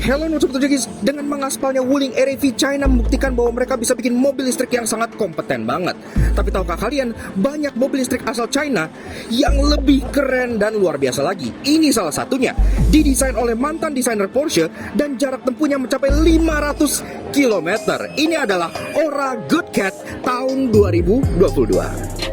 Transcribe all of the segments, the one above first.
Hello Sobat Tojekis, dengan mengaspalnya Wuling RAV China membuktikan bahwa mereka bisa bikin mobil listrik yang sangat kompeten banget. Tapi tahukah kalian, banyak mobil listrik asal China yang lebih keren dan luar biasa lagi. Ini salah satunya, didesain oleh mantan desainer Porsche dan jarak tempuhnya mencapai 500 km. Ini adalah Ora Good Cat tahun 2022.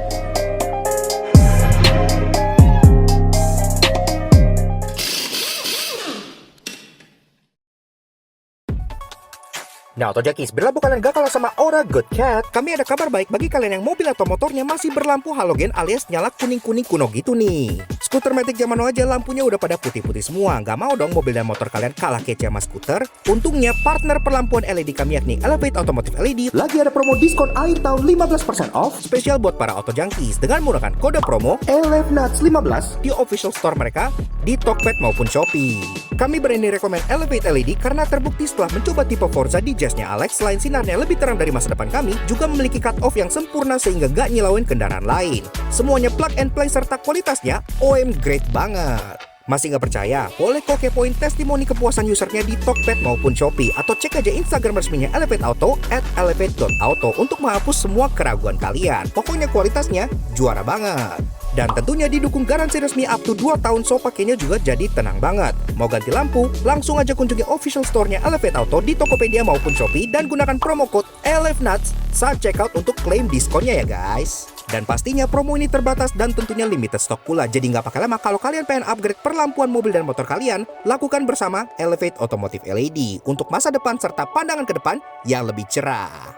Nah, Tojekis, berlabuh kalian gak kalah sama Ora Good Cat? Kami ada kabar baik bagi kalian yang mobil atau motornya masih berlampu halogen alias nyala kuning-kuning kuno gitu nih. Skuter Matic zaman now aja lampunya udah pada putih-putih semua. Gak mau dong mobil dan motor kalian kalah kece sama skuter? Untungnya partner perlampuan LED kami yakni Elevate Automotive LED lagi ada promo diskon akhir tahun 15% off spesial buat para auto junkies dengan menggunakan kode promo ELEVNUTS15 di official store mereka di Tokped maupun Shopee. Kami berani rekomen Elevate LED karena terbukti setelah mencoba tipe Forza di Jazznya Alex, selain sinarnya lebih terang dari masa depan kami, juga memiliki cut-off yang sempurna sehingga gak nyilauin kendaraan lain. Semuanya plug and play serta kualitasnya OM great banget. Masih nggak percaya? Boleh kok kepoin testimoni kepuasan usernya di Tokped maupun Shopee, atau cek aja Instagram resminya Elevate Auto @elevate.auto untuk menghapus semua keraguan kalian. Pokoknya kualitasnya juara banget. Dan tentunya didukung garansi resmi up to 2 tahun, so pakainya juga jadi tenang banget. Mau ganti lampu? Langsung aja kunjungi official store-nya Elevate Auto di Tokopedia maupun Shopee dan gunakan promo code ELEVNUTS saat checkout untuk klaim diskonnya ya guys. Dan pastinya promo ini terbatas dan tentunya limited stock pula, jadi nggak pakai lama kalau kalian pengen upgrade perlampuan mobil dan motor kalian, lakukan bersama Elevate Automotive LED untuk masa depan serta pandangan ke depan yang lebih cerah.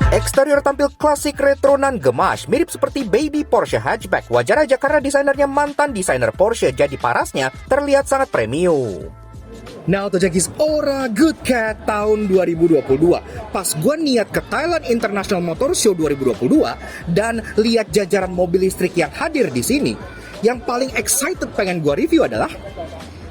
Eksterior tampil klasik retro nan gemas, mirip seperti baby Porsche hatchback. Wajar aja karena desainernya mantan desainer Porsche, jadi parasnya terlihat sangat premium. Nah, Tojekis, Ora Good Cat tahun 2022. Pas gue niat ke Thailand International Motor Show 2022 dan lihat jajaran mobil listrik yang hadir di sini, yang paling excited pengen gue review adalah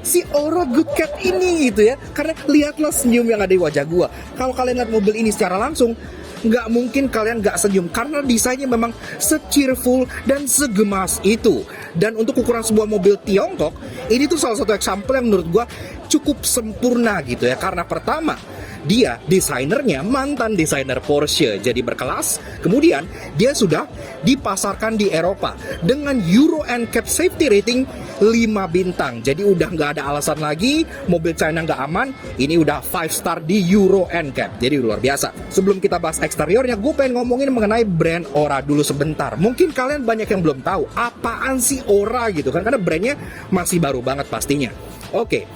si Ora Good Cat ini gitu ya. Karena lihatlah senyum yang ada di wajah gue. Kalau kalian lihat mobil ini secara langsung, nggak mungkin kalian nggak senyum karena desainnya memang se-cheerful dan segemas itu. Dan untuk ukuran sebuah mobil Tiongkok, ini tuh salah satu example yang menurut gua cukup sempurna gitu ya. Karena pertama, dia desainernya mantan desainer Porsche, jadi berkelas. Kemudian dia sudah dipasarkan di Eropa dengan Euro NCAP safety rating 5 bintang. Jadi udah nggak ada alasan lagi mobil China nggak aman. Ini udah 5 star di Euro NCAP. Jadi luar biasa. Sebelum kita bahas eksteriornya, gue pengen ngomongin mengenai brand Ora dulu sebentar. Mungkin kalian banyak yang belum tahu apaan sih Ora gitu kan, karena brandnya masih baru banget pastinya. Oke,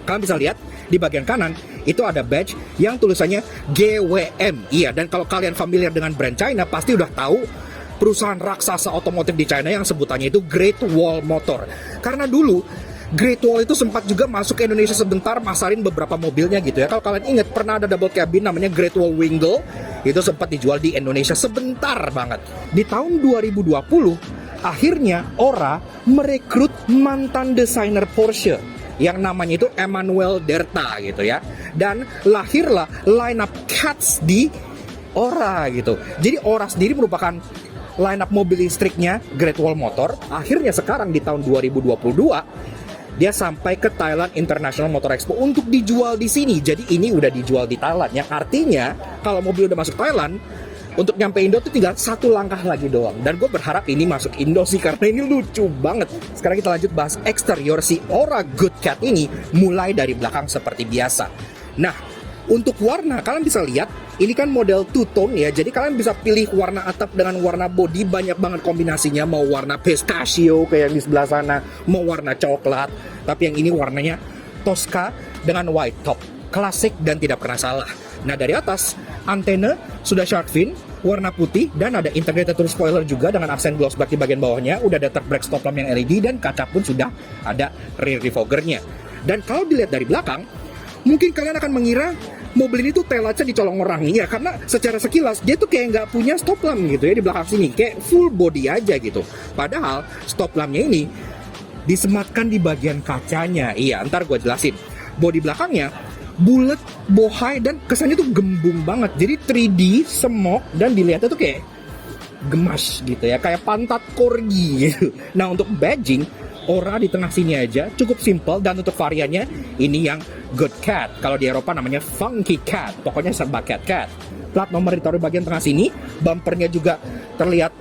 kalian bisa lihat di bagian kanan itu ada badge yang tulisannya GWM. Iya, dan kalau kalian familiar dengan brand China pasti udah tahu perusahaan raksasa otomotif di China yang sebutannya itu Great Wall Motor. Karena dulu Great Wall itu sempat juga masuk ke Indonesia sebentar, masarin beberapa mobilnya gitu ya. Kalau kalian ingat, pernah ada double cabin namanya Great Wall Wingle, itu sempat dijual di Indonesia sebentar banget. Di tahun 2020 akhirnya Ora merekrut mantan desainer Porsche yang namanya itu Emmanuel Derta gitu ya. Dan lahirlah lineup Cats di Ora gitu. Jadi Ora sendiri merupakan lineup mobil listriknya Great Wall Motor. Akhirnya sekarang di tahun 2022 dia sampai ke Thailand International Motor Expo untuk dijual di sini. Jadi ini udah dijual di Thailand, yang artinya kalau mobil udah masuk Thailand, untuk nyampe Indo tuh tinggal 1 langkah lagi doang. Dan gue berharap ini masuk Indo sih, karena ini lucu banget. Sekarang kita lanjut bahas eksterior si Ora Good Cat ini, mulai dari belakang seperti biasa. Nah, untuk warna, kalian bisa lihat, ini kan model two-tone ya, jadi kalian bisa pilih warna atap dengan warna body, banyak banget kombinasinya, mau warna pistachio kayak yang di sebelah sana, mau warna coklat, tapi yang ini warnanya Tosca dengan white top, klasik dan tidak pernah salah. Nah, dari atas, antena sudah shark fin, warna putih, dan ada integrated tour spoiler juga dengan aksen gloss black di bagian bawahnya. Udah ada third brake stop lamp yang LED, dan kaca pun sudah ada rear defoggernya. Dan kalau dilihat dari belakang, mungkin kalian akan mengira mobil ini tuh taillightnya dicolong orang. Ya, karena secara sekilas dia tuh kayak nggak punya stop lamp gitu ya di belakang sini. Kayak full body aja gitu. Padahal stop lampnya ini disematkan di bagian kacanya. Iya, ntar gue jelasin. Bodi belakangnya bulat, bohai, dan kesannya tuh gembung banget. Jadi 3D, semok, dan dilihatnya tuh kayak gemas gitu ya, kayak pantat corgi gitu. Nah, untuk badging, Ora di tengah sini aja cukup simple, dan untuk variannya ini yang Good Cat. Kalau di Eropa namanya Funky Cat. Pokoknya serba cat. Plat nomor ditaruh di bagian tengah sini, bumpernya juga terlihat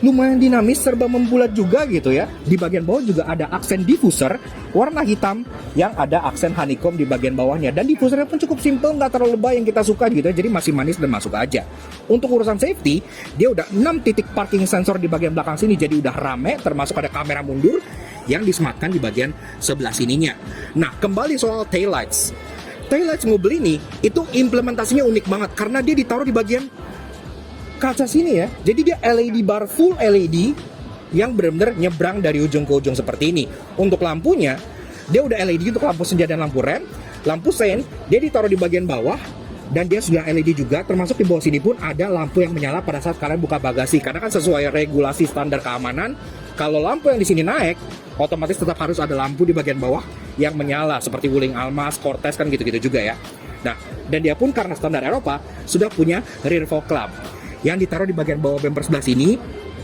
lumayan dinamis, serba membulat juga gitu ya. Di bagian bawah juga ada aksen diffuser warna hitam yang ada aksen honeycomb di bagian bawahnya. Dan diffusernya pun cukup simple, nggak terlalu lebay yang kita suka gitu ya. Jadi masih manis dan masuk aja. Untuk urusan safety, dia udah 6 titik parking sensor di bagian belakang sini. Jadi udah rame, termasuk ada kamera mundur yang disematkan di bagian sebelah sininya. Nah, kembali soal taillights. Taillights mobil ini itu implementasinya unik banget karena dia ditaruh di bagian kaca sini ya. Jadi dia LED bar full LED yang benar-benar nyebrang dari ujung ke ujung seperti ini. Untuk lampunya, dia udah LED untuk lampu senja dan lampu rem. Lampu sen, dia ditaruh di bagian bawah dan dia sudah LED juga. Termasuk di bawah sini pun ada lampu yang menyala pada saat kalian buka bagasi. Karena kan sesuai regulasi standar keamanan, kalau lampu yang di sini naik, otomatis tetap harus ada lampu di bagian bawah yang menyala seperti Wuling Almas, Cortez kan gitu-gitu juga ya. Nah, dan dia pun karena standar Eropa sudah punya rear fog lamp yang ditaruh di bagian bawah bumper sebelah sini.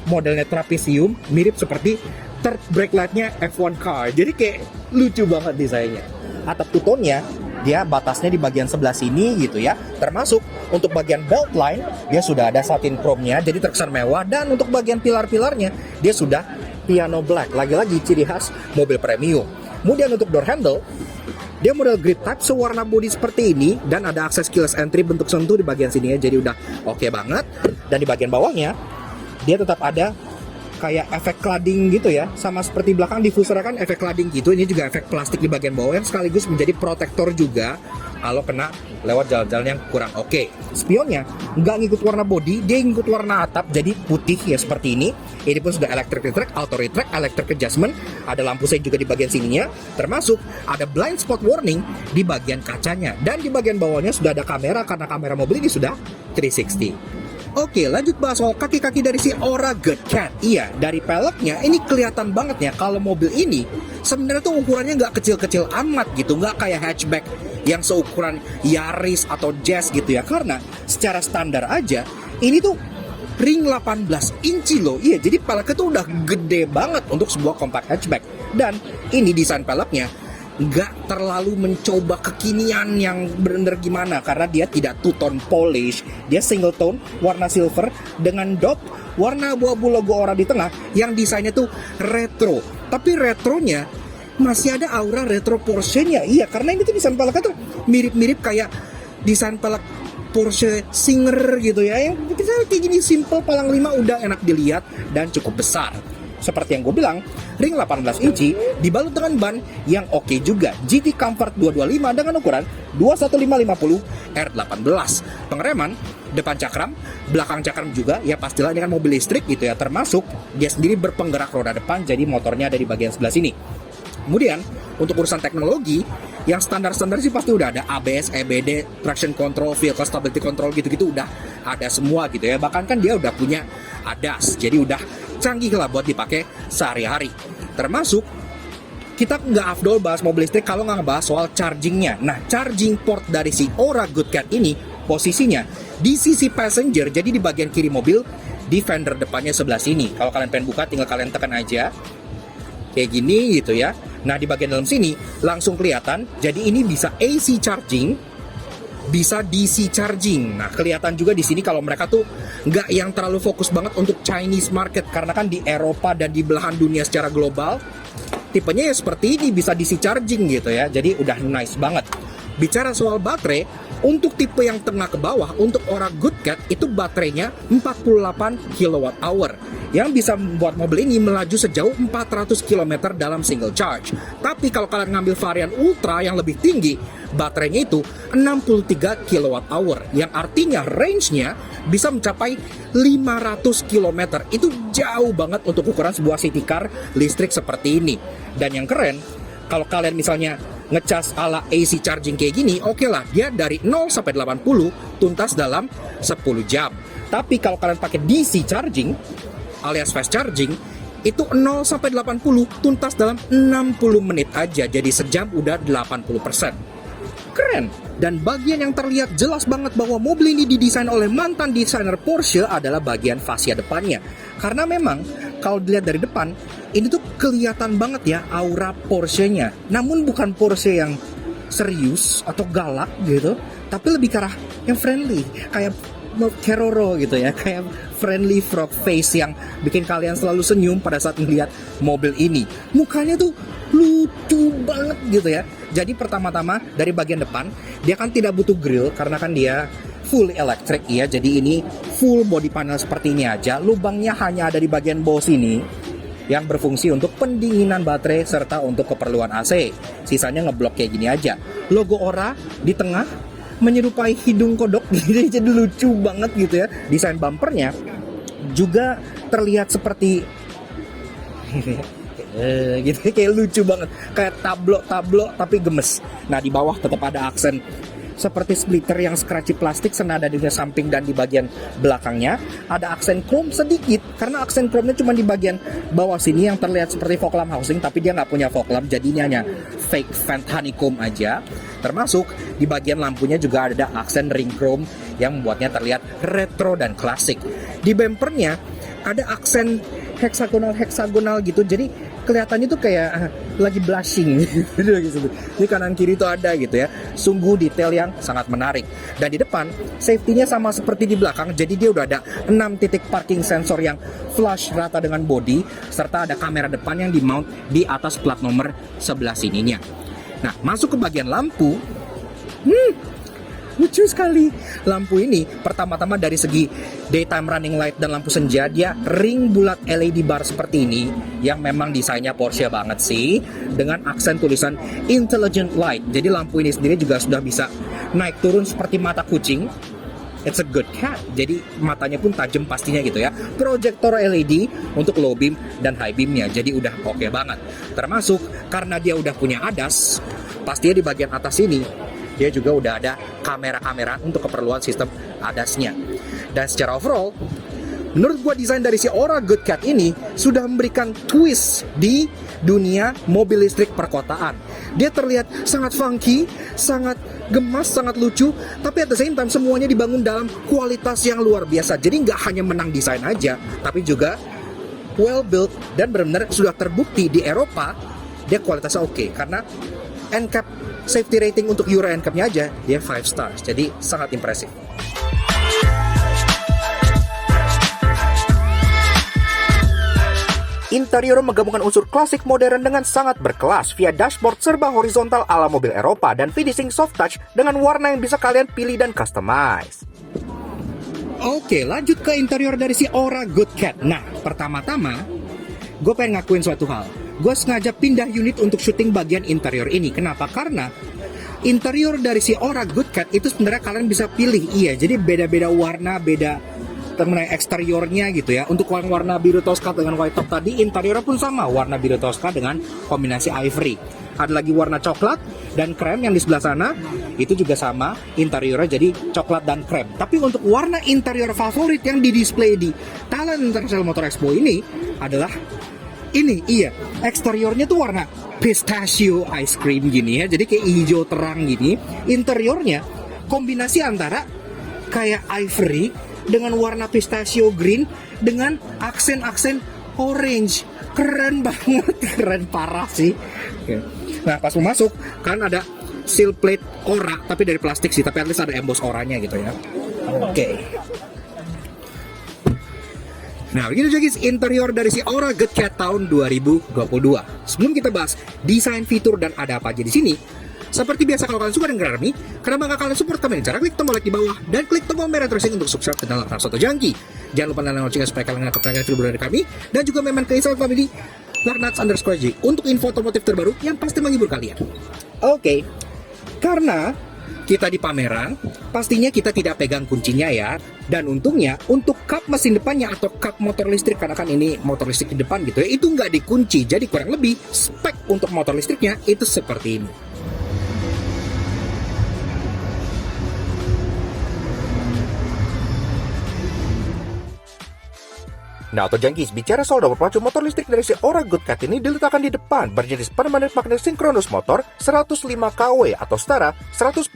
Modelnya trapesium, mirip seperti third brake light-nya F1 car. Jadi kayak lucu banget desainnya. Atap two-tone-nya, dia batasnya di bagian sebelah sini gitu ya. Termasuk untuk bagian belt line, dia sudah ada satin chrome-nya, jadi terkesan mewah. Dan untuk bagian pilar-pilarnya, dia sudah piano black. Lagi-lagi ciri khas mobil premium. Kemudian untuk door handle, dia model grip type sewarna bodi seperti ini, dan ada akses keyless entry bentuk sentuh di bagian sini ya, jadi udah oke banget. Dan di bagian bawahnya dia tetap ada kayak efek cladding gitu ya, sama seperti belakang diffuser kan efek cladding gitu. Ini juga efek plastik di bagian bawah yang sekaligus menjadi protektor juga kalau kena lewat jalan-jalan yang kurang oke. Spionnya nggak ngikut warna bodi, dia ngikut warna atap, jadi putih ya seperti ini. Ini pun sudah electric retract, auto retract, electric adjustment. Ada lampu sen juga di bagian sininya. Termasuk ada blind spot warning di bagian kacanya. Dan di bagian bawahnya sudah ada kamera, karena kamera mobil ini sudah 360. Oke, lanjut bahas soal kaki-kaki dari si Ora Good Cat. Iya, dari peleknya ini kelihatan banget ya kalau mobil ini sebenarnya tuh ukurannya nggak kecil-kecil amat gitu, nggak kayak hatchback yang seukuran Yaris atau Jazz gitu ya. Karena secara standar aja ini tuh ring 18 inci loh. Iya, jadi peleknya tuh udah gede banget untuk sebuah compact hatchback. Dan ini desain peleknya nggak terlalu mencoba kekinian yang bener-bener gimana, karena dia tidak two-tone polish. Dia single tone warna silver dengan dot warna abu-abu logo Ora di tengah yang desainnya tuh retro. Tapi retronya masih ada aura retro Porsche-nya. Iya, karena ini tuh desain peleknya tuh mirip-mirip kayak desain pelek Porsche Singer gitu ya, yang misalnya kayak gini simple, palang 5 udah enak dilihat dan cukup besar. Seperti yang gue bilang, ring 18 inci dibalut dengan ban yang oke juga, GT Comfort 225 dengan ukuran 21550 R18. Pengereman depan cakram, belakang cakram juga, ya pastilah ini kan mobil listrik gitu ya, termasuk dia sendiri berpenggerak roda depan, jadi motornya ada di bagian sebelah sini. Kemudian untuk urusan teknologi, yang standar-standar sih pasti udah ada ABS, EBD, traction control, vehicle stability control gitu-gitu udah ada semua gitu ya. Bahkan kan dia udah punya ADAS, jadi udah canggih lah buat dipakai sehari-hari. Termasuk kita nggak afdol bahas mobil listrik kalau nggak ngebahas soal chargingnya. Nah, charging port dari si Ora Good Cat ini posisinya di sisi passenger, jadi di bagian kiri mobil, di fender depannya sebelah sini. Kalau kalian pengen buka, tinggal kalian tekan aja kayak gini gitu ya. Nah, di bagian dalam sini langsung kelihatan. Jadi ini bisa AC charging, bisa DC charging. Nah, kelihatan juga di sini kalau mereka tuh nggak yang terlalu fokus banget untuk Chinese market, karena kan di Eropa dan di belahan dunia secara global tipenya ya seperti ini, bisa DC charging gitu ya. Jadi udah nice banget. Bicara soal baterai, untuk tipe yang tengah ke bawah, untuk Aura Good Cat itu baterainya 48 kWh yang bisa membuat mobil ini melaju sejauh 400 km dalam single charge. Tapi kalau kalian ngambil varian Ultra yang lebih tinggi, baterainya itu 63 kWh yang artinya range-nya bisa mencapai 500 km. Itu jauh banget untuk ukuran sebuah city car listrik seperti ini. Dan yang keren, kalau kalian misalnya ngecas ala AC charging kayak gini, oke lah, dia dari 0 sampai 80 tuntas dalam 10 jam. Tapi kalau kalian pakai DC charging alias fast charging, itu 0 sampai 80 tuntas dalam 60 menit aja. Jadi sejam udah 80%. Keren. Dan bagian yang terlihat jelas banget bahwa mobil ini didesain oleh mantan desainer Porsche adalah bagian fascia depannya. Karena memang kalau dilihat dari depan, ini tuh kelihatan banget ya aura Porsche-nya. Namun bukan Porsche yang serius atau galak gitu, tapi lebih ke arah yang friendly, kayak Carroro gitu ya, kayak friendly frog face yang bikin kalian selalu senyum pada saat melihat mobil ini. Mukanya tuh lucu banget gitu ya. Jadi pertama-tama dari bagian depan, dia kan tidak butuh grill karena kan dia full electric ya. Jadi ini full body panel seperti ini aja. Lubangnya hanya ada di bagian bawah sini yang berfungsi untuk pendinginan baterai serta untuk keperluan AC. Sisanya ngeblok kayak gini aja. Logo Aura di tengah menyerupai hidung kodok, jadi lucu banget gitu ya. Desain bumpernya juga terlihat seperti gitu, kayak lucu banget, kayak tablo tapi gemes. Nah di bawah tetap ada aksen seperti splitter yang scratchy plastik senada di samping dan di bagian belakangnya. Ada aksen chrome sedikit, karena aksen chrome-nya cuma di bagian bawah sini yang terlihat seperti fog lamp housing, tapi dia nggak punya fog lamp, jadinya hanya fake vent honeycomb aja. Termasuk di bagian lampunya juga ada aksen ring chrome yang membuatnya terlihat retro dan klasik. Di bumpernya ada aksen heksagonal gitu, jadi kelihatannya tuh kayak lagi blushing gitu. Di kanan kiri tuh ada gitu ya. Sungguh detail yang sangat menarik. Dan di depan safety-nya sama seperti di belakang, jadi dia udah ada 6 titik parking sensor yang flush rata dengan body, serta ada kamera depan yang di-mount di atas plat nomor sebelah sininya. Nah, masuk ke bagian lampu. Lucu sekali. Lampu ini pertama-tama dari segi daytime running light dan lampu senja, dia ring bulat LED bar seperti ini yang memang desainnya Porsche banget sih, dengan aksen tulisan intelligent light. Jadi lampu ini sendiri juga sudah bisa naik turun seperti mata kucing. It's a good cat. Jadi matanya pun tajam pastinya gitu ya. Proyektor LED untuk low beam dan high beamnya, jadi udah oke banget. Termasuk karena dia udah punya ADAS, pastinya di bagian atas ini dia juga udah ada kamera-kamera untuk keperluan sistem ADAS-nya. Dan secara overall, menurut gua desain dari si Aura Good Cat ini sudah memberikan twist di dunia mobil listrik perkotaan. Dia terlihat sangat funky, sangat gemas, sangat lucu, tapi at the same time semuanya dibangun dalam kualitas yang luar biasa. Jadi nggak hanya menang desain aja, tapi juga well built dan benar-benar sudah terbukti di Eropa dia kualitasnya oke. Karena NCAP safety rating untuk Euro NCAP-nya aja dia 5 stars, jadi sangat impresif. Interior menggabungkan unsur klasik modern dengan sangat berkelas via dashboard serba horizontal ala mobil Eropa dan finishing soft touch dengan warna yang bisa kalian pilih dan customize. Oke, lanjut ke interior dari si Aura Good Cat. Nah, pertama-tama gue pengen ngakuin suatu hal. Gue sengaja pindah unit untuk syuting bagian interior ini. Kenapa? Karena interior dari si Aura Good Cat itu sebenarnya kalian bisa pilih. Iya, jadi beda-beda warna, beda mengenai eksteriornya gitu ya. Untuk warna biru Tosca dengan white top tadi, interiornya pun sama, warna biru Tosca dengan kombinasi ivory. Ada lagi warna coklat dan krem yang di sebelah sana, itu juga sama, interiornya jadi coklat dan krem. Tapi untuk warna interior favorit yang di display di Thailand International Motor Expo ini adalah ini, iya, eksteriornya tuh warna pistachio ice cream gini ya, jadi kayak hijau terang gini. Interiornya kombinasi antara kayak ivory dengan warna pistachio green dengan aksen-aksen orange. Keren banget, keren parah sih. Oke. Nah, pas mau masuk kan ada seal plate Aura, tapi dari plastik sih, tapi at least ada emboss Auranya gitu ya. Oke. Nah, begini aja guys interior dari si Aura Good Cat tahun 2022. Sebelum kita bahas desain, fitur, dan ada apa aja di sini, Seperti biasa kalau kalian suka dengan Army, kenapa nggak kalian support kami dengan cara klik tombol like di bawah dan klik tombol merah terusing untuk subscribe ke channel Soto Junkie. Jangan lupa nyalain loncengnya supaya kalian nggak ketinggalan video dari kami, dan juga memang ke Instagram kami di Larnats_J untuk info otomotif terbaru yang pasti menghibur kalian. Oke, karena kita di pameran, pastinya kita tidak pegang kuncinya ya. Dan untungnya untuk kap mesin depannya atau kap motor listrik, karena kan ini motor listrik di depan gitu ya, itu nggak dikunci. Jadi kurang lebih spek untuk motor listriknya itu seperti ini. Nah, Auto Junkies, bicara soal double pacu motor listrik dari si Ora Good Cat ini diletakkan di depan berjenis permanent magnet synchronous motor 105 kW atau setara 141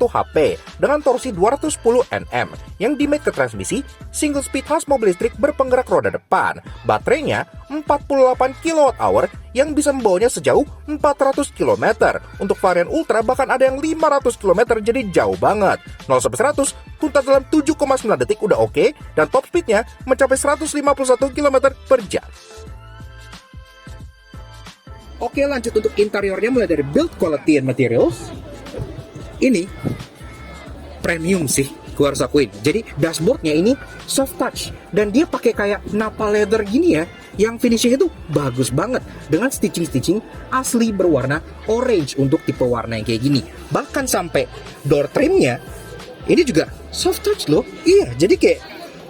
HP dengan torsi 210 Nm yang dimate ke transmisi single speed khas mobil listrik berpenggerak roda depan. Baterainya 48 kWh yang bisa membawanya sejauh 400 km. Untuk varian Ultra bahkan ada yang 500 km, jadi jauh banget. 0-100 tuntas dalam 7,9 detik udah oke, dan top speednya mencapai 151 km per jam. Oke, lanjut untuk interiornya, mulai dari build quality and materials. Ini premium sih, gue harus akuin. Jadi dashboardnya ini soft touch dan dia pakai kayak napa leather gini ya, yang finishing itu bagus banget dengan stitching asli berwarna orange untuk tipe warna yang kayak gini. Bahkan sampai door trimnya ini juga soft touch loh. Iya, jadi kayak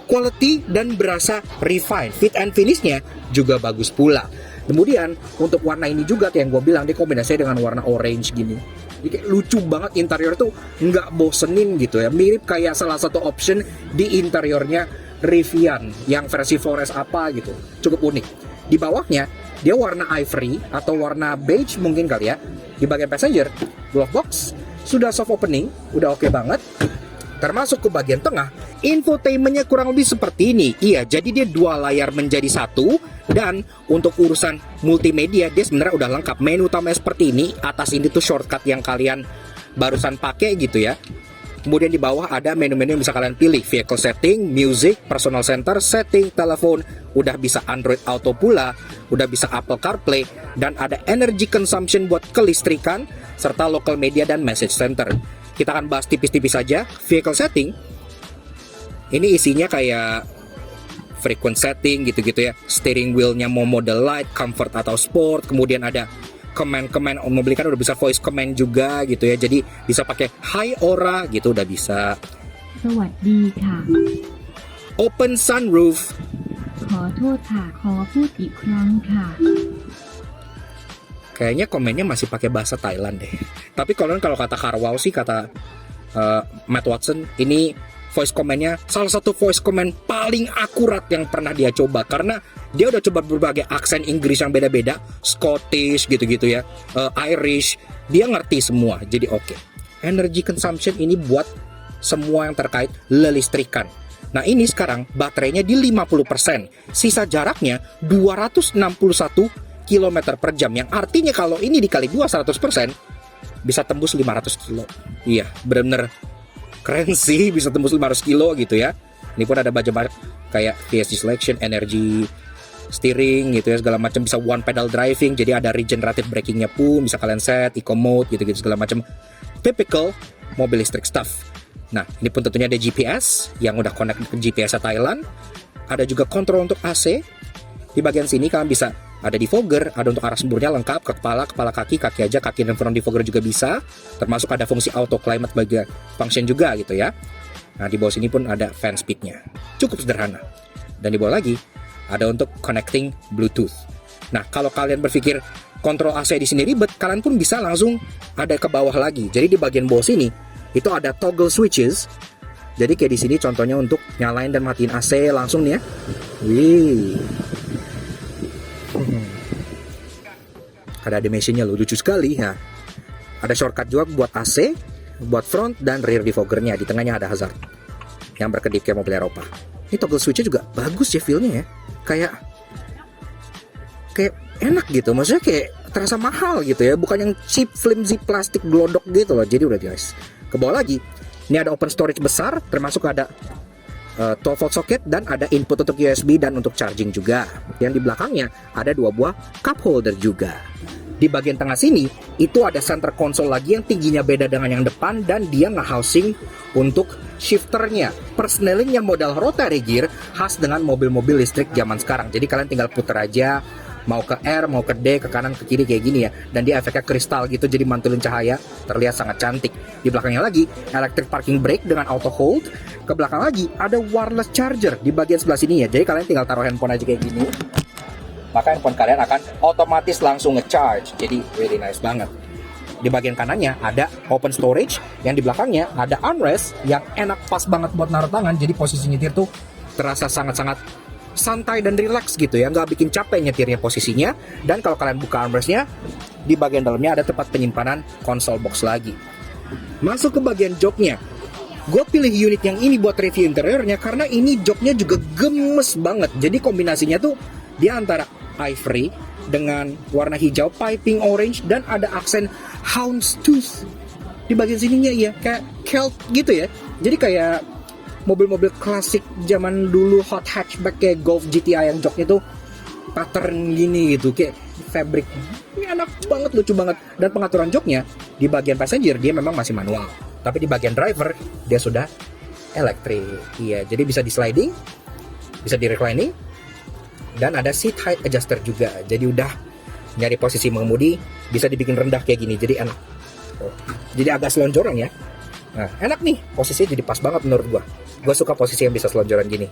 quality dan berasa refined. Fit and finishnya juga bagus pula. Kemudian untuk warna ini juga kayak yang gue bilang, dikombinasi dengan warna orange gini. Jadi kayak lucu banget, interior tuh nggak bosenin gitu ya. Mirip kayak salah satu option di interiornya Rivian yang versi Forest apa gitu. Cukup unik. Di bawahnya dia warna ivory atau warna beige mungkin kali ya. Di bagian passenger, glove box sudah soft opening, udah oke banget. Termasuk ke bagian tengah, infotainmentnya kurang lebih seperti ini. Iya, jadi dia dua layar menjadi satu. Dan untuk urusan multimedia, dia sebenarnya udah lengkap. Menu utamanya seperti ini. Atas ini tuh shortcut yang kalian barusan pakai gitu ya. Kemudian di bawah ada menu-menu yang bisa kalian pilih. Vehicle setting, music, personal center, setting, telepon. Udah bisa Android Auto pula. Udah bisa Apple CarPlay. Dan ada energy consumption buat kelistrikan. Serta local media dan message center. Kita akan bahas tipis-tipis saja. Vehicle setting, ini isinya kayak frequent setting gitu-gitu ya. Steering wheelnya mau model light, comfort atau sport. Kemudian ada command mobil kan udah bisa voice command juga gitu ya. Jadi bisa pakai Hi Aura gitu, udah bisa. สวัสดีค่ะ Open sunroof. ขอโทษค่ะ ขอพูดอีกครั้งค่ะ Kayaknya komennya masih pakai bahasa Thailand deh. Tapi kalau kata Carwow sih, kata Matt Watson, ini voice command-nya salah satu voice command paling akurat yang pernah dia coba. Karena dia udah coba berbagai aksen Inggris yang beda-beda, Scottish gitu-gitu ya, Irish, dia ngerti semua, jadi oke. Energy consumption ini buat semua yang terkait lelistrikan. Nah ini sekarang baterainya di 50%, sisa jaraknya 261 km per jam, yang artinya kalau ini dikali 2 100% bisa tembus 500 kilo. Iya, bener-bener keren sih, bisa tembus 500 kilo gitu ya. Ini pun ada baja kayak PSG selection, energy steering gitu ya, segala macam, bisa one pedal driving, jadi ada regenerative brakingnya pun bisa kalian set, eco mode gitu-gitu segala macam. Typical mobil listrik stuff. Nah, ini pun tentunya ada GPS yang udah connect ke GPS Thailand. Ada juga kontrol untuk AC. Di bagian sini kalian bisa ada defogger, ada untuk arah semburnya lengkap, ke kepala kaki aja, kaki dan front defogger juga bisa. Termasuk ada fungsi auto climate bagian function juga gitu ya. Nah, di bawah sini pun ada fan speednya. Cukup sederhana. Dan di bawah lagi ada untuk connecting Bluetooth. Nah, kalau kalian berpikir kontrol AC di sini ribet, kalian pun bisa langsung ada ke bawah lagi. Jadi di bagian bawah sini itu ada toggle switches. Jadi kayak di sini contohnya untuk nyalain dan matiin AC langsung nih ya. Wih. Ada animation-nya loh, lucu sekali. Nah, ada shortcut juga buat AC, buat front dan rear defoggernya. Di tengahnya ada hazard yang berkedip kayak mobil Eropa. Ini toggle switch-nya juga bagus ya feel-nya ya. Kayak enak gitu. Maksudnya kayak terasa mahal gitu ya. Bukan yang cheap flimsy plastik glodok gitu loh. Jadi udah guys. Ke bawah lagi. Ini ada open storage besar, termasuk ada 12 volt socket dan ada input untuk USB dan untuk charging juga. Yang di belakangnya ada 2 buah cup holder juga. Di bagian tengah sini, itu ada center console lagi yang tingginya beda dengan yang depan dan dia nge-housing untuk shifternya. Persnelingnya modal rotary gear khas dengan mobil-mobil listrik zaman sekarang. Jadi kalian tinggal puter aja, mau ke R, mau ke D, ke kanan, ke kiri kayak gini ya. Dan dia efeknya kristal gitu, jadi mantulin cahaya, terlihat sangat cantik. Di belakangnya lagi, electric parking brake dengan auto hold. Ke belakang lagi, ada wireless charger di bagian sebelah sini ya. Jadi kalian tinggal taruh handphone aja kayak gini, maka handphone kalian akan otomatis langsung nge-charge. Jadi really nice banget. Di bagian kanannya ada open storage, yang di belakangnya ada armrest yang enak pas banget buat naruh tangan. Jadi posisi nyetir tuh terasa sangat-sangat santai dan relax gitu ya, nggak bikin capek nyetirnya posisinya. Dan kalau kalian buka armrestnya, di bagian dalamnya ada tempat penyimpanan console box lagi. Masuk ke bagian joknya. Gue pilih unit yang ini buat review interiornya karena ini joknya juga gemes banget. Jadi kombinasinya tuh dia antara ivory dengan warna hijau, piping orange, dan ada aksen houndstooth di bagian sininya ya, kayak Celt gitu ya. Jadi kayak mobil-mobil klasik zaman dulu, hot hatchback kayak Golf GTI yang joknya tuh pattern gini gitu, kayak fabric. Ini enak banget, lucu banget. Dan pengaturan joknya di bagian passenger dia memang masih manual, tapi di bagian driver dia sudah elektrik. Iya, jadi bisa di sliding, bisa di reclining, dan ada seat height adjuster juga. Jadi udah nyari posisi mengemudi bisa dibikin rendah kayak gini, jadi enak. Jadi agak selonjoran ya. Nah, enak nih, posisinya jadi pas banget menurut gua. Gua suka posisi yang bisa selonjoran gini.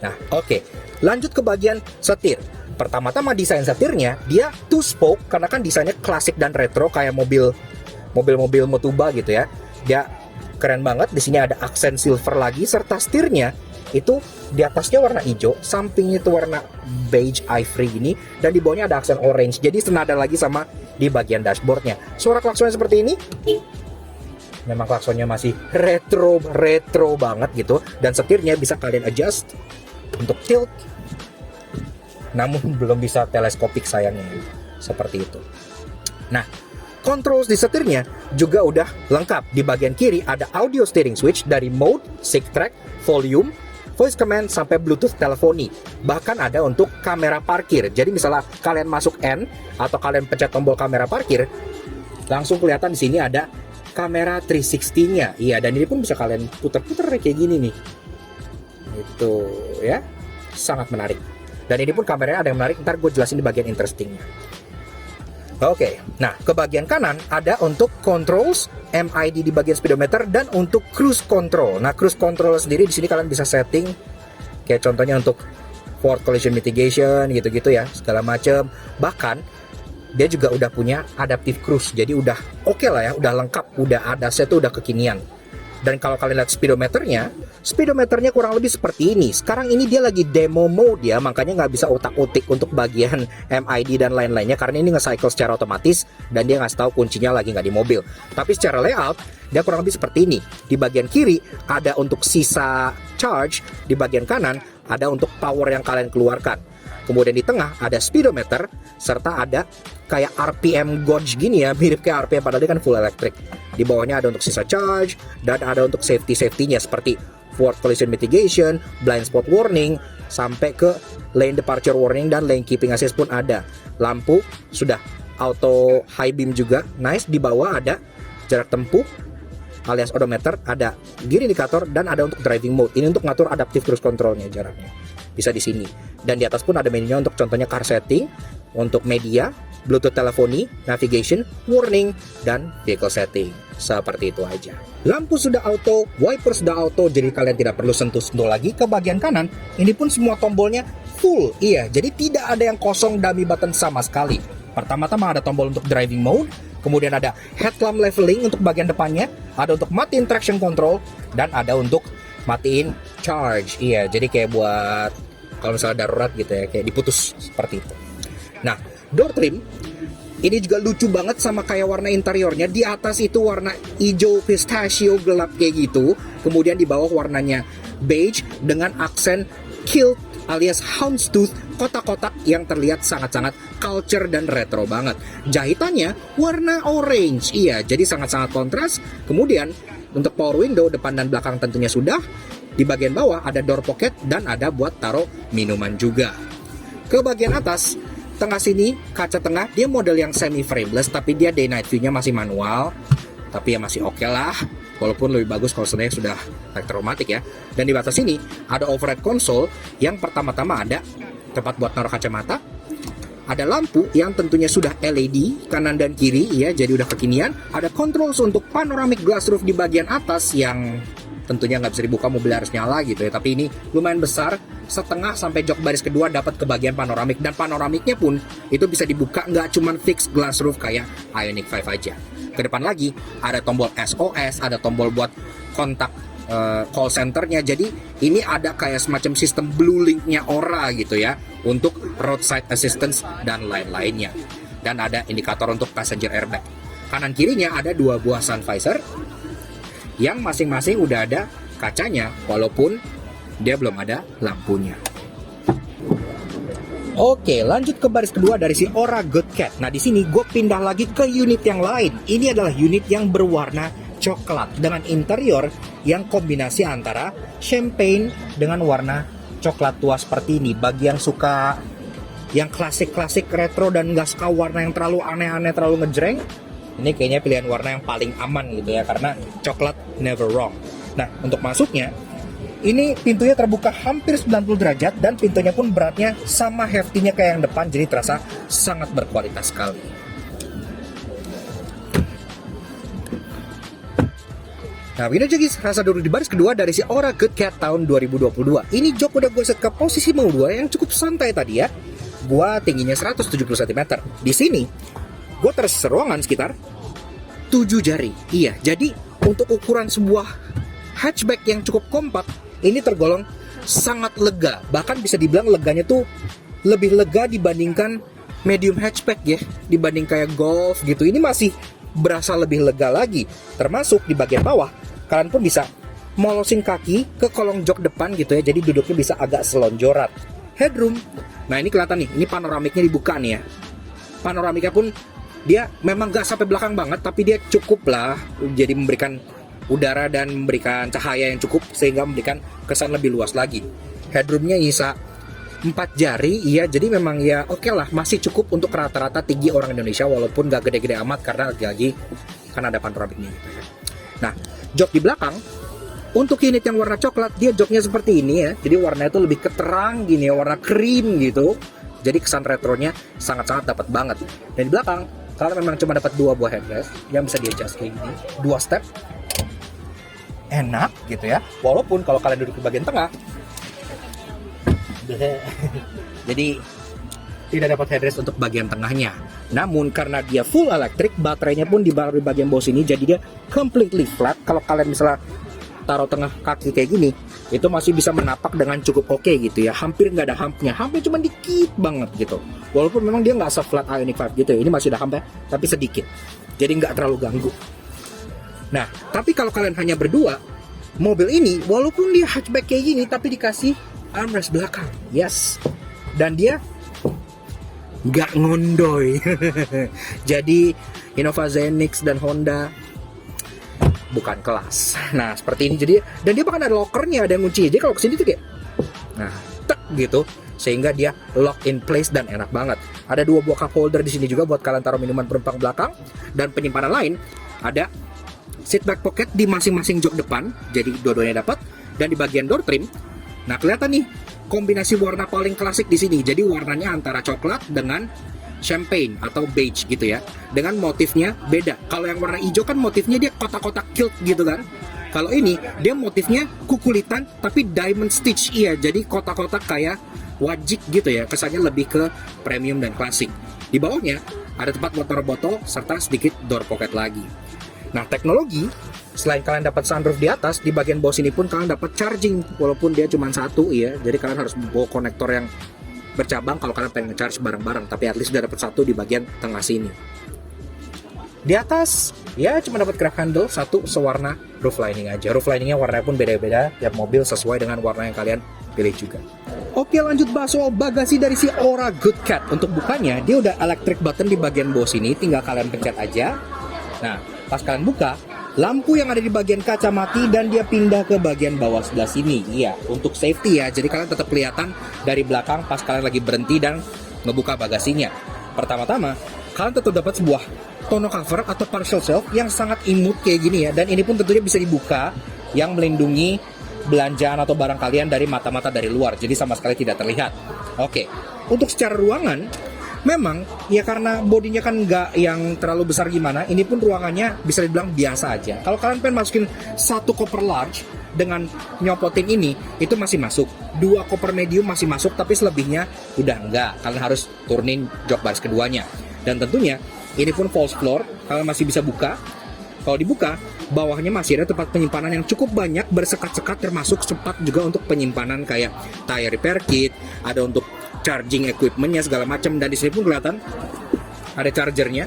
Nah, oke. Lanjut ke bagian setir. Pertama-tama desain setirnya, dia two spoke karena kan desainnya klasik dan retro kayak mobil-mobil Motuba gitu ya. Dia keren banget. Di sini ada aksen silver lagi, serta setirnya itu di atasnya warna hijau, sampingnya itu warna beige ivory gini, dan di bawahnya ada aksen orange. Jadi senada lagi sama di bagian dashboardnya. Suara klaksonnya seperti ini. Memang klaksonnya masih retro banget gitu. Dan setirnya bisa kalian adjust untuk tilt, namun belum bisa teleskopik sayangnya, seperti itu. Nah, controls di setirnya juga udah lengkap. Di bagian kiri ada audio steering switch dari mode, sync track, volume, voice command, sampai Bluetooth teleponi. Bahkan ada untuk kamera parkir. Jadi misalnya kalian masuk N atau kalian pencet tombol kamera parkir, langsung kelihatan di sini ada kamera 360-nya. Iya, dan ini pun bisa kalian puter-puter kayak gini nih. Itu ya, sangat menarik. Dan ini pun kameranya ada yang menarik, ntar gue jelasin di bagian interestingnya. Oke, nah ke bagian kanan ada untuk controls, MID di bagian speedometer, dan untuk cruise control. Nah, cruise control sendiri di sini kalian bisa setting kayak contohnya untuk forward collision mitigation gitu-gitu ya, segala macam. Bahkan dia juga udah punya adaptive cruise, jadi udah oke lah ya, udah lengkap, udah ada set, udah kekinian. Dan kalau kalian lihat speedometernya kurang lebih seperti ini. Sekarang ini dia lagi demo mode ya, makanya nggak bisa otak-otik untuk bagian MID dan lain-lainnya, karena ini nge-cycle secara otomatis dan dia ngasih tahu kuncinya lagi nggak di mobil. Tapi secara layout dia kurang lebih seperti ini. Di bagian kiri ada untuk sisa charge, di bagian kanan ada untuk power yang kalian keluarkan. Kemudian di tengah ada speedometer, serta ada kayak RPM gauge gini ya, mirip kayak RPM padahal dia kan full electric. Di bawahnya ada untuk sisa charge, dan ada untuk safety-nya seperti forward collision mitigation, blind spot warning, sampai ke lane departure warning dan lane keeping assist pun ada. Lampu sudah auto high beam juga, nice. Di bawah ada jarak tempuh alias odometer, ada gear indicator, dan ada untuk driving mode. Ini untuk ngatur adaptive cruise controlnya jaraknya. Bisa di sini. Dan di atas pun ada menunya untuk contohnya car setting, untuk media, Bluetooth teleponi, navigation, warning, dan vehicle setting. Seperti itu aja. Lampu sudah auto, wiper sudah auto, jadi kalian tidak perlu sentuh-sentuh lagi. Ke bagian kanan, ini pun semua tombolnya full. Iya, jadi tidak ada yang kosong, dummy button sama sekali. Pertama-tama ada tombol untuk driving mode, kemudian ada headlamp leveling untuk bagian depannya, ada untuk matiin traction control, dan ada untuk matiin charge. Iya, jadi kayak buat kalau misalnya darurat gitu ya, kayak diputus seperti itu. Nah, door trim ini juga lucu banget sama kayak warna interiornya. Di atas itu warna hijau pistachio gelap kayak gitu. Kemudian di bawah warnanya beige dengan aksen kilt alias houndstooth, kotak-kotak yang terlihat sangat-sangat culture dan retro banget. Jahitannya warna orange. Iya, jadi sangat-sangat kontras. Kemudian untuk power window depan dan belakang tentunya sudah. Di bagian bawah ada door pocket dan ada buat taruh minuman juga. Ke bagian atas tengah sini, kaca tengah, dia model yang semi frameless, tapi dia day night view-nya masih manual. Tapi ya masih oke lah, walaupun lebih bagus kalau sebenarnya sudah elektromatik ya. Dan di batas sini ada overhead console yang pertama-tama ada tempat buat naruh kacamata. Ada lampu yang tentunya sudah LED kanan dan kiri ya, jadi udah kekinian. Ada controls untuk panoramic glass roof di bagian atas yang tentunya nggak bisa dibuka, mobil harus nyala gitu ya. Tapi ini lumayan besar, setengah sampai jok baris kedua dapat ke bagian panoramik. Dan panoramiknya pun itu bisa dibuka, nggak cuman fixed glass roof kayak Ioniq 5 aja. Ke depan lagi ada tombol SOS, ada tombol buat kontak call centernya. Jadi ini ada kayak semacam sistem blue linknya Ora gitu ya, untuk roadside assistance dan lain-lainnya. Dan ada indikator untuk passenger airbag. Kanan kirinya ada 2 buah sun visor yang masing-masing udah ada kacanya, walaupun dia belum ada lampunya. Oke, lanjut ke baris kedua dari si Ora Good Cat. Nah, di sini gue pindah lagi ke unit yang lain. Ini adalah unit yang berwarna coklat dengan interior yang kombinasi antara champagne dengan warna coklat tua seperti ini. Bagi yang suka yang klasik-klasik retro dan nggak suka warna yang terlalu aneh-aneh, terlalu ngejreng, ini kayaknya pilihan warna yang paling aman gitu ya, karena coklat never wrong. Nah, untuk masuknya, ini pintunya terbuka hampir 90 derajat dan pintunya pun beratnya sama hefty-nya kayak yang depan, jadi terasa sangat berkualitas sekali. Nah, ini aja guys, rasa dulu di baris kedua dari si Ora Good Cat tahun 2022. Ini jok udah gue set ke posisi mau 2 yang cukup santai tadi ya. Gue tingginya 170 cm. Di sini, gue tersisa ruangan sekitar 7 jari. Iya, jadi untuk ukuran sebuah hatchback yang cukup kompak, ini tergolong sangat lega. Bahkan bisa dibilang leganya tuh lebih lega dibandingkan medium hatchback ya. Dibanding kayak Golf gitu, ini masih berasa lebih lega lagi. Termasuk di bagian bawah, kalian pun bisa molosin kaki ke kolong jok depan gitu ya. Jadi duduknya bisa agak selonjoran. Headroom, nah ini kelihatan nih, ini panoramiknya dibuka nih ya. Panoramiknya pun dia memang gak sampai belakang banget, tapi dia cukup lah, jadi memberikan udara dan memberikan cahaya yang cukup sehingga memberikan kesan lebih luas lagi. Headroomnya bisa 4 jari, iya, jadi memang ya oke lah, masih cukup untuk rata-rata tinggi orang Indonesia, walaupun gak gede-gede amat karena lagi-lagi kan ada panoramiknya gitu ya. Nah, jok di belakang untuk unit yang warna coklat, dia joknya seperti ini ya, jadi warnanya itu lebih keterang gini ya, warna krim gitu, jadi kesan retronya sangat-sangat dapat banget. Dan di belakang kalian memang cuma dapat 2 buah headrest yang bisa di adjust kayak gini, 2 step, enak gitu ya. Walaupun kalau kalian duduk di bagian tengah, jadi tidak dapat headrest untuk bagian tengahnya. Namun karena dia full elektrik, baterainya pun di bagian bawah sini, jadi dia completely flat. Kalau kalian misalnya taruh tengah kaki kayak gini, itu masih bisa menapak dengan cukup oke gitu ya. Hampir nggak ada humpnya, humpnya cuma dikit banget gitu. Walaupun memang dia nggak se-flat Ioniq 5 gitu ya, ini masih ada humpnya, tapi sedikit. Jadi nggak terlalu ganggu. Nah, tapi kalau kalian hanya berdua, mobil ini walaupun dia hatchback kayak gini, tapi dikasih armrest belakang, yes. Dan dia nggak ngondoy. Jadi Innova Zenix dan Honda bukan kelas. Nah, seperti ini jadi, dan dia bahkan ada lockernya, ada yang kunci. Jadi kalau kesini tuh kayak, nah, tek gitu, sehingga dia lock in place dan enak banget. Ada 2 buah cup holder di sini juga buat kalian taruh minuman penumpang belakang, dan penyimpanan lain ada seat back pocket di masing-masing jok depan, jadi dua-duanya dapat. Dan di bagian door trim, nah kelihatan nih kombinasi warna paling klasik di sini. Jadi warnanya antara coklat dengan champagne atau beige gitu ya, dengan motifnya beda. Kalau yang warna hijau kan motifnya dia kotak-kotak kilt gitu kan. Kalau ini dia motifnya kukulitan tapi diamond stitch, iya, jadi kotak-kotak kayak wajik gitu ya, kesannya lebih ke premium dan klasik. Di bawahnya ada tempat buat taruh botol serta sedikit door pocket lagi. Nah, teknologi selain kalian dapat sunroof di atas, di bagian bawah sini pun kalian dapat charging, walaupun dia cuma 1 ya. Jadi kalian harus bawa konektor yang bercabang kalau kalian pengen nge-charge bareng-bareng, tapi at least udah dapat 1 di bagian tengah sini. Di atas ya cuma dapat grab handle 1 sewarna roof lining aja. Roof liningnya warnanya pun beda-beda, tiap mobil sesuai dengan warna yang kalian pilih juga. Oke, lanjut bahas soal bagasi dari si Ora Good Cat. Untuk bukanya dia udah electric button di bagian bawah sini, tinggal kalian pencet aja. Nah, pas kalian buka, lampu yang ada di bagian kaca mati dan dia pindah ke bagian bawah sebelah sini. Iya, untuk safety ya. Jadi kalian tetap kelihatan dari belakang pas kalian lagi berhenti dan ngebuka bagasinya. Pertama-tama, kalian tentu dapat sebuah tonneau cover atau partial shelf yang sangat imut kayak gini ya. Dan ini pun tentunya bisa dibuka, yang melindungi belanjaan atau barang kalian dari mata-mata dari luar. Jadi sama sekali tidak terlihat. Oke, untuk secara ruangan, memang ya karena bodinya kan nggak yang terlalu besar gimana, ini pun ruangannya bisa dibilang biasa aja. Kalau kalian pengen masukin satu koper large dengan nyopotin ini, itu masih masuk. 2 koper medium masih masuk, tapi selebihnya udah enggak. Kalian harus turunin jok baris keduanya. Dan tentunya ini pun false floor, kalian masih bisa buka. Kalau dibuka, bawahnya masih ada tempat penyimpanan yang cukup banyak, bersekat-sekat, termasuk sempat juga untuk penyimpanan kayak tire repair kit, ada untuk charging equipmentnya segala macam. Dan di sini pun kelihatan ada chargernya,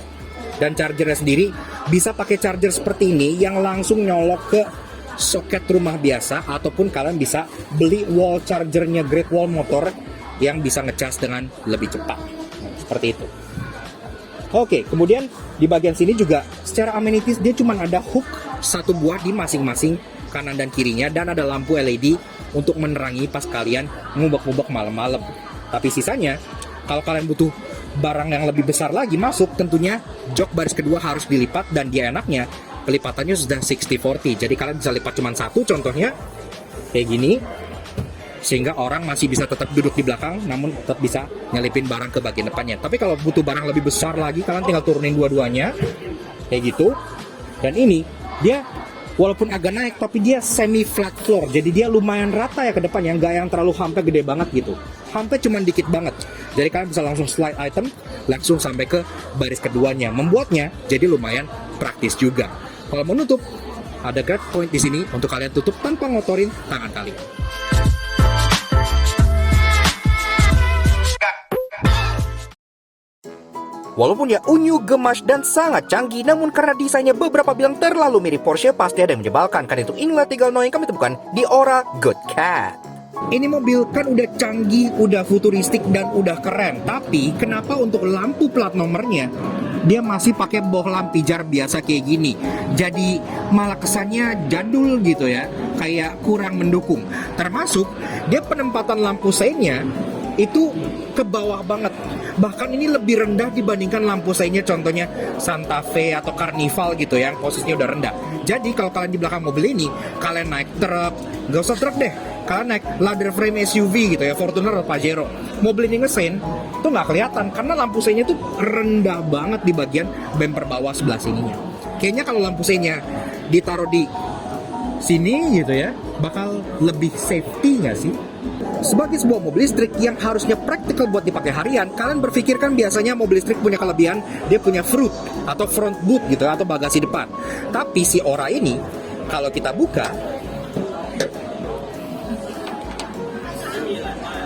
dan chargernya sendiri bisa pakai charger seperti ini yang langsung nyolok ke soket rumah biasa, ataupun kalian bisa beli wall chargernya Great Wall Motor yang bisa ngecas dengan lebih cepat. Seperti itu. Oke, kemudian di bagian sini juga secara amenities dia cuma ada hook 1 buah di masing-masing kanan dan kirinya, dan ada lampu LED untuk menerangi pas kalian ngubek-ngubek malam-malam. Tapi sisanya, kalau kalian butuh barang yang lebih besar lagi masuk, tentunya jok baris kedua harus dilipat, dan dia enaknya pelipatannya sudah 60-40. Jadi kalian bisa lipat cuma 1, contohnya kayak gini, sehingga orang masih bisa tetap duduk di belakang, namun tetap bisa nyelipin barang ke bagian depannya. Tapi kalau butuh barang lebih besar lagi, kalian tinggal turunin dua-duanya kayak gitu. Dan ini dia walaupun agak naik, tapi dia semi flat floor, jadi dia lumayan rata ya ke depannya, nggak yang terlalu hampir gede banget gitu, hampir cuman dikit banget. Jadi kalian bisa langsung slide item langsung sampai ke baris keduanya, membuatnya jadi lumayan praktis juga. Kalau mau nutup, ada guard point di sini untuk kalian tutup tanpa ngotorin tangan kalian. Walaupun ya unyu, gemas, dan sangat canggih, namun karena desainnya beberapa bilang terlalu mirip Porsche, pasti ada yang menyebalkan. Karena itu inilah 3 hal yang kami temukan di Aura Good Cat. Ini mobil kan udah canggih, udah futuristik, dan udah keren. Tapi kenapa untuk lampu plat nomornya dia masih pakai bohlam pijar biasa kayak gini? Jadi malah kesannya jadul gitu ya, kayak kurang mendukung. Termasuk dia penempatan lampu seinnya itu ke bawah banget. Bahkan ini lebih rendah dibandingkan lampu seinnya contohnya Santa Fe atau Carnival gitu ya, yang posisinya udah rendah. Jadi kalau kalian di belakang mobil ini, kalian naik truk, gak usah truk deh, kalian naik ladder frame SUV gitu ya, Fortuner atau Pajero, mobil ini ngesen tuh nggak kelihatan karena lampu seinnya tuh rendah banget di bagian bumper bawah sebelah sininya. Kayaknya kalau lampu seinnya ditaruh di sini gitu ya, bakal lebih safety nggak sih? Sebagai sebuah mobil listrik yang harusnya praktikal buat dipakai harian, kalian berpikir kan biasanya mobil listrik punya kelebihan, dia punya front atau front boot gitu atau bagasi depan. Tapi si Aura ini, kalau kita buka,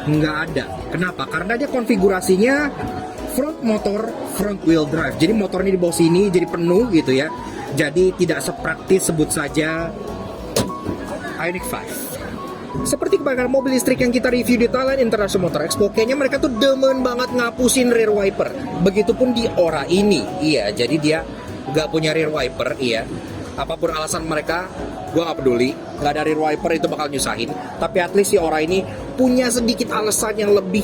nggak ada. Kenapa? Karena dia konfigurasinya front motor, front wheel drive. Jadi motornya di bawah sini jadi penuh gitu ya. Jadi tidak sepraktis sebut saja Ioniq 5. Seperti kebanyakan mobil listrik yang kita review di Thailand International Motor Expo, kayaknya mereka tuh demen banget ngapusin rear wiper. Begitupun di Aura ini, iya, jadi dia nggak punya rear wiper, iya. Apapun alasan mereka, gue nggak peduli. Nggak ada rear wiper itu bakal nyusahin. Tapi at least si Aura ini punya sedikit alasan yang lebih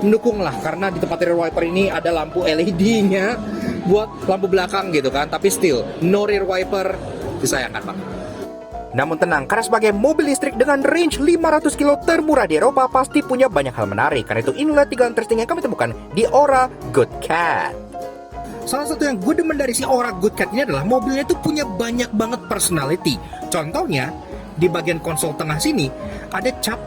mendukung lah, karena di tempat rear wiper ini ada lampu LED-nya buat lampu belakang gitu kan. Tapi still, no rear wiper, disayangkan banget. Namun tenang, karena sebagai mobil listrik dengan range 500 km termurah di Eropa, pasti punya banyak hal menarik. Karena itu inilah 3 hal interesting yang kami temukan di Aura Good Cat. Salah satu yang gue demen dari si Aura Good Cat ini adalah mobilnya itu punya banyak banget personality. Contohnya, di bagian konsol tengah sini ada cap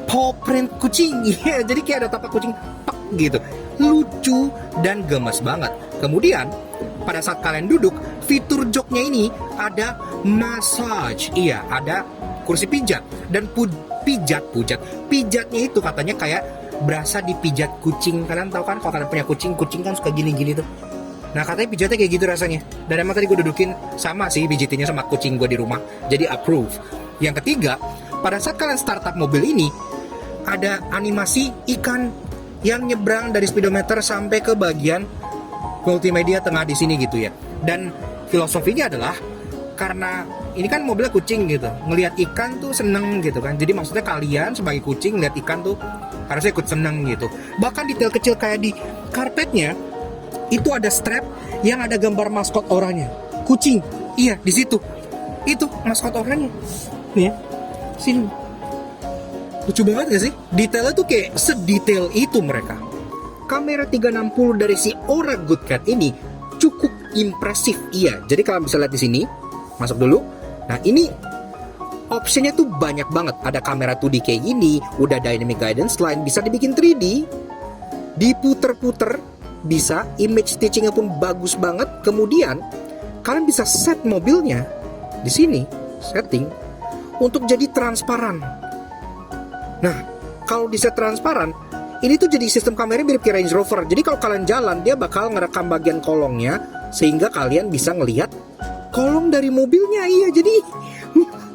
paw print kucing. Iya, jadi kayak ada tapak kucing pak gitu. Lucu dan gemes banget. Kemudian, pada saat kalian duduk, fitur joknya ini ada massage. Iya, ada kursi pijat. Dan pijatnya itu katanya kayak berasa dipijat kucing. Kalian tahu kan kalau kalian punya kucing kan suka gini-gini tuh. Nah, katanya pijatnya kayak gitu rasanya. Dan emang tadi gue dudukin sama sih pijitinnya sama kucing gue di rumah. Jadi approve. Yang ketiga, pada saat kalian startup mobil ini, ada animasi ikan yang nyebrang dari speedometer sampai ke bagian multimedia tengah di sini gitu ya. Dan filosofinya adalah karena ini kan mobilnya kucing gitu, ngelihat ikan tuh seneng gitu kan. Jadi maksudnya kalian sebagai kucing ngelihat ikan tuh harusnya ikut seneng gitu. Bahkan detail kecil kayak di karpetnya itu ada strap yang ada gambar maskot oranye, kucing. Iya, di situ. Itu maskot oranye. Nih ya, sini. Lucu banget gak sih? Detailnya tuh kayak sedetail itu mereka. Kamera 360 dari si Aura Good Cat ini cukup impresif, iya. Jadi kalian bisa lihat di sini. Masuk dulu. Nah, ini optionnya tuh banyak banget. Ada kamera 2D kayak gini, udah dynamic guidance line, bisa dibikin 3D, diputer-puter, bisa. Image stitchingnya pun bagus banget. Kemudian kalian bisa set mobilnya di sini, setting untuk jadi transparan. Nah, kalau di set transparan, ini tuh jadi sistem kamera mirip kayak Range Rover. Jadi kalau kalian jalan, dia bakal ngerekam bagian kolongnya sehingga kalian bisa ngelihat kolong dari mobilnya. Iya, jadi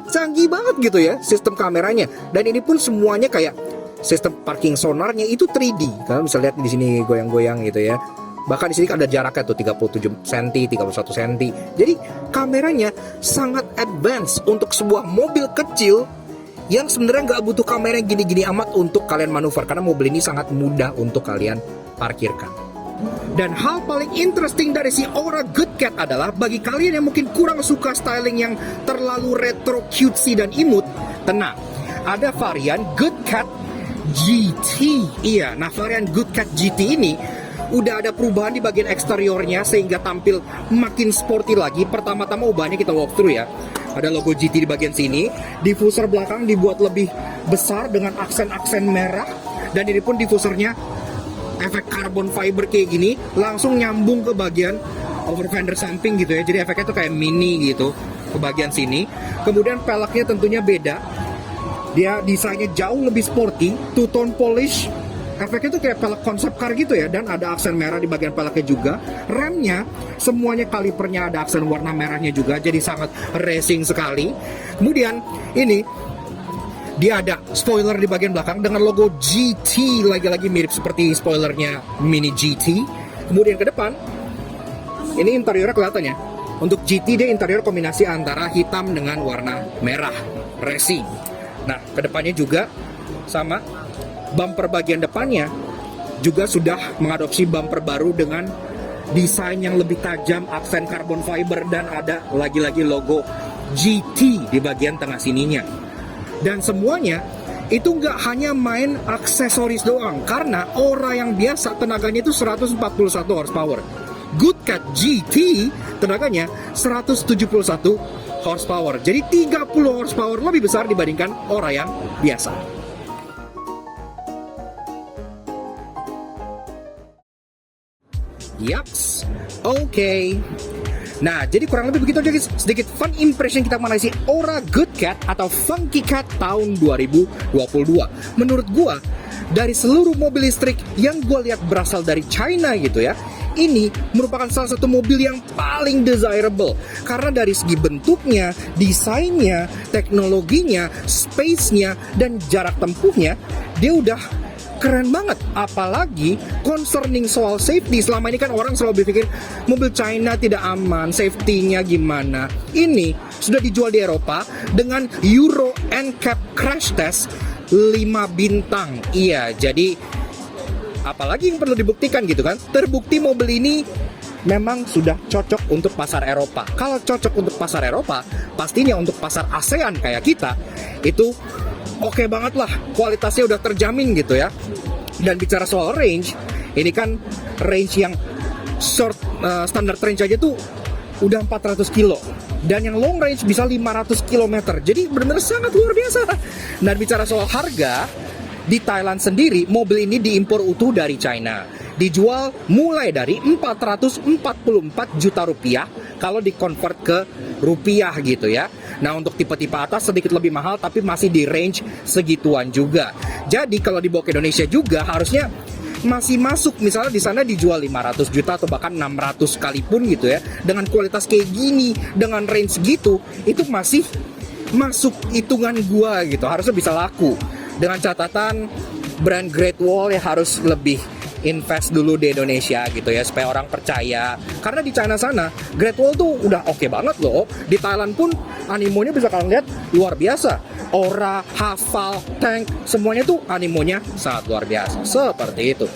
canggih banget gitu ya sistem kameranya. Dan ini pun semuanya kayak sistem parking sonarnya itu 3D. Kalian bisa lihat di sini goyang-goyang gitu ya. Bahkan di sini ada jaraknya tuh 37 cm, 31 cm. Jadi kameranya sangat advance untuk sebuah mobil kecil yang sebenarnya nggak butuh kamera yang gini-gini amat untuk kalian manuver, karena mobil ini sangat mudah untuk kalian parkirkan. Dan hal paling interesting dari si Aura Good Cat adalah bagi kalian yang mungkin kurang suka styling yang terlalu retro, cutesy, dan imut, tenang, ada varian Good Cat GT. Iya, nah varian Good Cat GT ini udah ada perubahan di bagian eksteriornya sehingga tampil makin sporty lagi. Pertama-tama ubahnya kita walkthrough ya. Ada logo GT di bagian sini. Diffuser belakang dibuat lebih besar dengan aksen-aksen merah. Dan ini pun diffusernya efek carbon fiber kayak gini, langsung nyambung ke bagian over fender samping gitu ya. Jadi efeknya tuh kayak mini gitu ke bagian sini. Kemudian peleknya tentunya beda. Dia desainnya jauh lebih sporty, two tone polish. Efeknya tuh kayak pelek konsep car gitu ya. Dan ada aksen merah di bagian peleknya juga. Remnya semuanya kalipernya ada aksen warna merahnya juga, jadi sangat racing sekali. Kemudian ini dia ada spoiler di bagian belakang dengan logo GT, lagi-lagi mirip seperti spoilernya Mini GT. Kemudian ke depan, ini interiornya kelihatannya. Untuk GT dia interior kombinasi antara hitam dengan warna merah, racing. Nah, ke depannya juga sama. Bumper bagian depannya juga sudah mengadopsi bumper baru dengan desain yang lebih tajam, aksen carbon fiber, dan ada lagi-lagi logo GT di bagian tengah sininya. Dan semuanya itu nggak hanya main aksesoris doang, karena Aura yang biasa tenaganya itu 141 horsepower. Good Cat GT tenaganya 171 horsepower. Jadi 30 horsepower lebih besar dibandingkan Aura yang biasa. Yaps, oke. Nah, jadi kurang lebih begitu aja guys, sedikit fun impression kita mengenai si Aura Good Cat atau Funky Cat tahun 2022. Menurut gua, dari seluruh mobil listrik yang gua lihat berasal dari China gitu ya, ini merupakan salah satu mobil yang paling desirable. Karena dari segi bentuknya, desainnya, teknologinya, space-nya, dan jarak tempuhnya, dia udah keren banget. Apalagi concerning soal safety. Selama ini kan orang selalu berpikir mobil China tidak aman, safety-nya gimana. Ini sudah dijual di Eropa dengan Euro NCAP crash test 5 bintang. Iya, jadi apalagi yang perlu dibuktikan gitu kan. Terbukti mobil ini memang sudah cocok untuk pasar Eropa. Kalau cocok untuk pasar Eropa, pastinya untuk pasar ASEAN kayak kita, itu oke banget lah, kualitasnya udah terjamin gitu ya. Dan bicara soal range, ini kan range yang short standard range aja tuh udah 400 kilo. Dan yang long range bisa 500 km. Jadi benar-benar sangat luar biasa. Dan bicara soal harga, di Thailand sendiri mobil ini diimpor utuh dari China. Dijual mulai dari 444 juta rupiah kalau dikonvert ke rupiah gitu ya. Nah, untuk tipe-tipe atas sedikit lebih mahal tapi masih di range segituan juga. Jadi kalau dibawa ke Indonesia juga harusnya masih masuk. Misalnya di sana dijual 500 juta atau bahkan 600 sekalipun gitu ya. Dengan kualitas kayak gini, dengan range gitu, itu masih masuk hitungan gua gitu. Harusnya bisa laku. Dengan catatan brand Great Wall ya harus lebih invest dulu di Indonesia gitu ya, supaya orang percaya. Karena di China sana Great Wall tuh udah oke banget loh. Di Thailand pun Animonya bisa kalian lihat luar biasa. Aura, hafal, tank, semuanya tuh animonya sangat luar biasa. Seperti itu.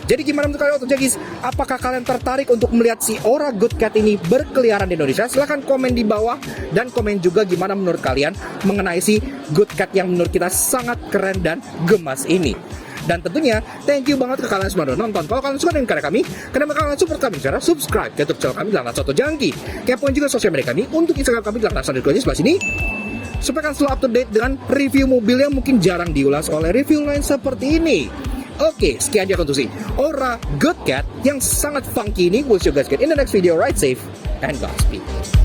Jadi gimana menurut kalian Otojagis? Apakah kalian tertarik untuk melihat si Aura Good Cat ini berkeliaran di Indonesia? Silahkan komen di bawah dan komen juga gimana menurut kalian mengenai si Good Cat yang menurut kita sangat keren dan gemas ini. Dan tentunya thank you banget ke kalian semua udah nonton. Kalau kalian suka dengan karya kami, kenapa kalian support kami cara subscribe ke YouTube channel kami Gelang Soto Jangki. Kepoin juga sosial media kami untuk Instagram kami Gelang Soto Jangki sebelah sini. Supaya kalian selalu up to date dengan review mobil yang mungkin jarang diulas oleh review lain seperti ini. Oke, sekian dia konstruksi Aura Good Cat yang sangat funky ini. We'll see you guys again in the next video. Ride safe and Godspeed.